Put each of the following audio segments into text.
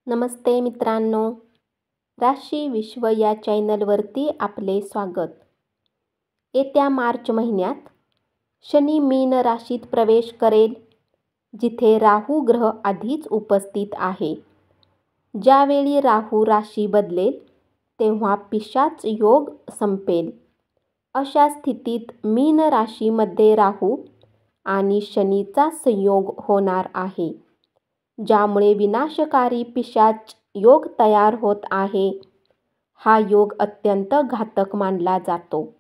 नमस्ते मित्रांनो, राशी विश्व या चॅनलवरती आपले स्वागत. येत्या मार्च महिन्यात शनी मीन राशीत प्रवेश करेल, जिथे राहू ग्रह आधीच उपस्थित आहे. ज्यावेळी राहू राशी बदलेल तेव्हा पिशाच योग संपेल. अशा स्थितीत मीन राशीमध्ये राहू आणि शनीचा संयोग होणार आहे, ज्यामुळे विनाशकारी पिशाच योग तयार होत आहे. हा योग अत्यंत घातक मानला जातो.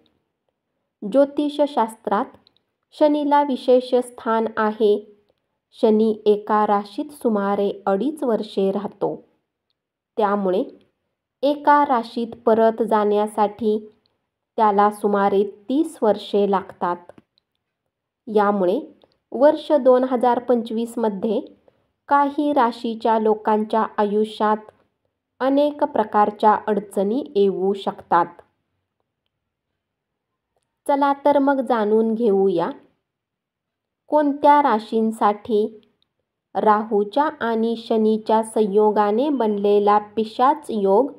ज्योतिषशास्त्रात शनीला विशेष स्थान आहे. शनी एका राशीत सुमारे 2.5 वर्षे राहतो. त्यामुळे एका राशीत परत जाण्यासाठी त्याला सुमारे 30 वर्षे लागतात. यामुळे वर्ष 2025 मध्ये काही राशीच्या लोकांच्या आयुष्यात अनेक प्रकारच्या अडचणी येऊ शकतात. चला तर मग जाणून घेऊया, कोणत्या राशींसाठी राहूच्या आणि शनीच्या संयोगाने बनलेला पिशाच योग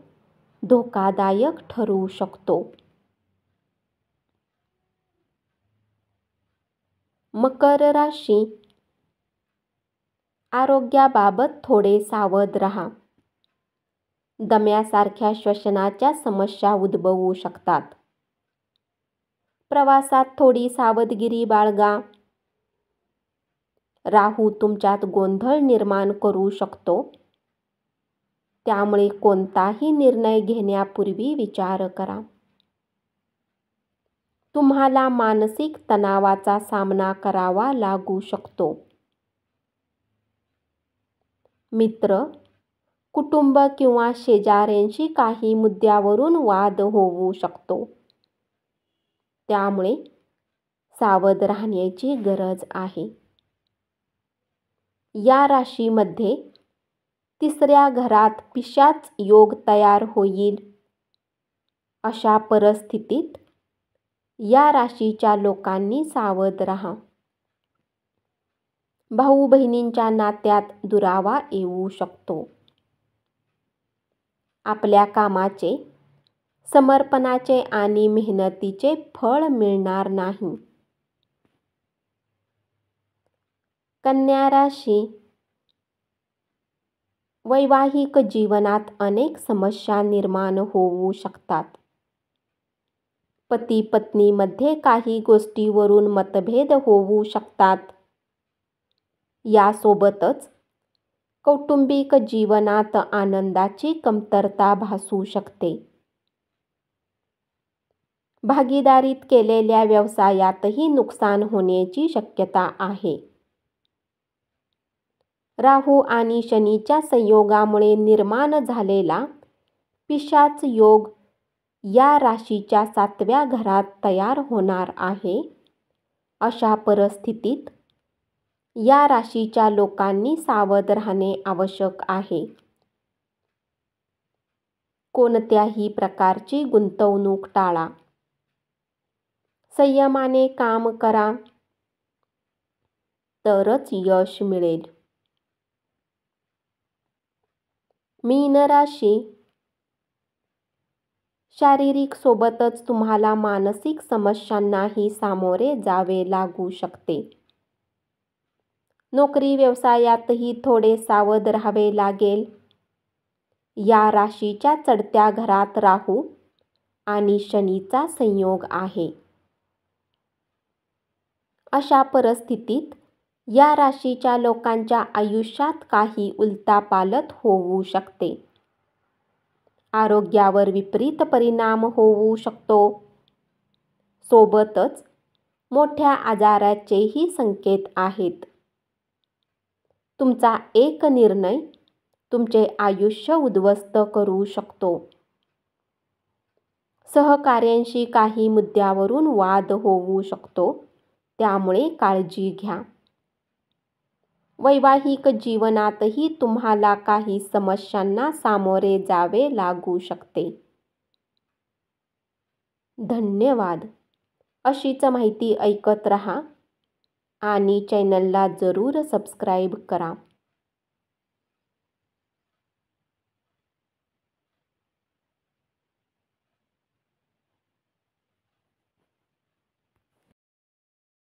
धोकादायक ठरू शकतो. मकर राशी. आरोग्याबाबत थोडे सावध राहा. दम्यासारख्या श्वसनाच्या समस्या उद्भवू शकतात. प्रवासात थोडी सावधगिरी बाळगा. राहू तुमच्यात गोंधळ निर्माण करू शकतो. त्यामुळे कोणताही निर्णय घेण्यापूर्वी विचार करा. तुम्हाला मानसिक तणावाचा सामना करावा लागू शकतो. मित्र, कुटुंब किंवा शेजाऱ्यांशी काही मुद्द्यावरून वाद होऊ शकतो. त्यामुळे सावध राहण्याची गरज आहे. या राशीमध्ये 3ऱ्या घरात पिशाच योग तयार होईल. अशा परिस्थितीत या राशीच्या लोकांनी सावध राहा. भाऊ बहिणींच्या नात्यात दुरावा येऊ शकतो. आपल्या कामाचे, समर्पणाचे आणि मेहनतीचे फळ मिळणार नाही. कन्या राशी. वैवाहिक जीवनात अनेक समस्या निर्माण होऊ शकतात. पती पत्नीमध्ये काही गोष्टीवरून मतभेद होऊ शकतात. यासोबतच कौटुंबिक जीवनात आनंदाची कमतरता भासू शकते. भागीदारीत केलेल्या व्यवसायातही नुकसान होण्याची शक्यता आहे. राहू आणि शनीच्या संयोगामुळे निर्माण झालेला पिशाच योग या राशीच्या 7व्या घरात तयार होणार आहे. अशा परिस्थितीत या राशीच्या लोकांनी सावध राहणे आवश्यक आहे. कोणत्याही प्रकारची गुंतवणूक टाळा. संयमाने काम करा, तरच यश मिळेल. मीन राशी. शारीरिक सोबतच तुम्हाला मानसिक समस्यांनाही सामोरे जावे लागू शकते. नोकरी व्यवसायातही थोडे सावध राहावे लागेल. या राशीच्या चढत्या घरात राहू आणि शनीचा संयोग आहे. अशा परिस्थितीत या राशीच्या लोकांच्या आयुष्यात काही उलथापालथ होऊ शकते. आरोग्यावर विपरीत परिणाम होऊ शकतो. सोबतच मोठ्या आजाराचेही संकेत आहेत. तुमचा एक निर्णय तुमचे आयुष्य उद्ध्वस्त करू शकतो. सहकाऱ्यांशी काही मुद्द्यावरून वाद होऊ शकतो, त्यामुळे काळजी घ्या. वैवाहिक जीवनातही तुम्हाला काही समस्यांना सामोरे जावे लागू शकते. धन्यवाद. अशीच माहिती ऐकत रहा आणि चॅनलला जरूर सबस्क्राईब करा.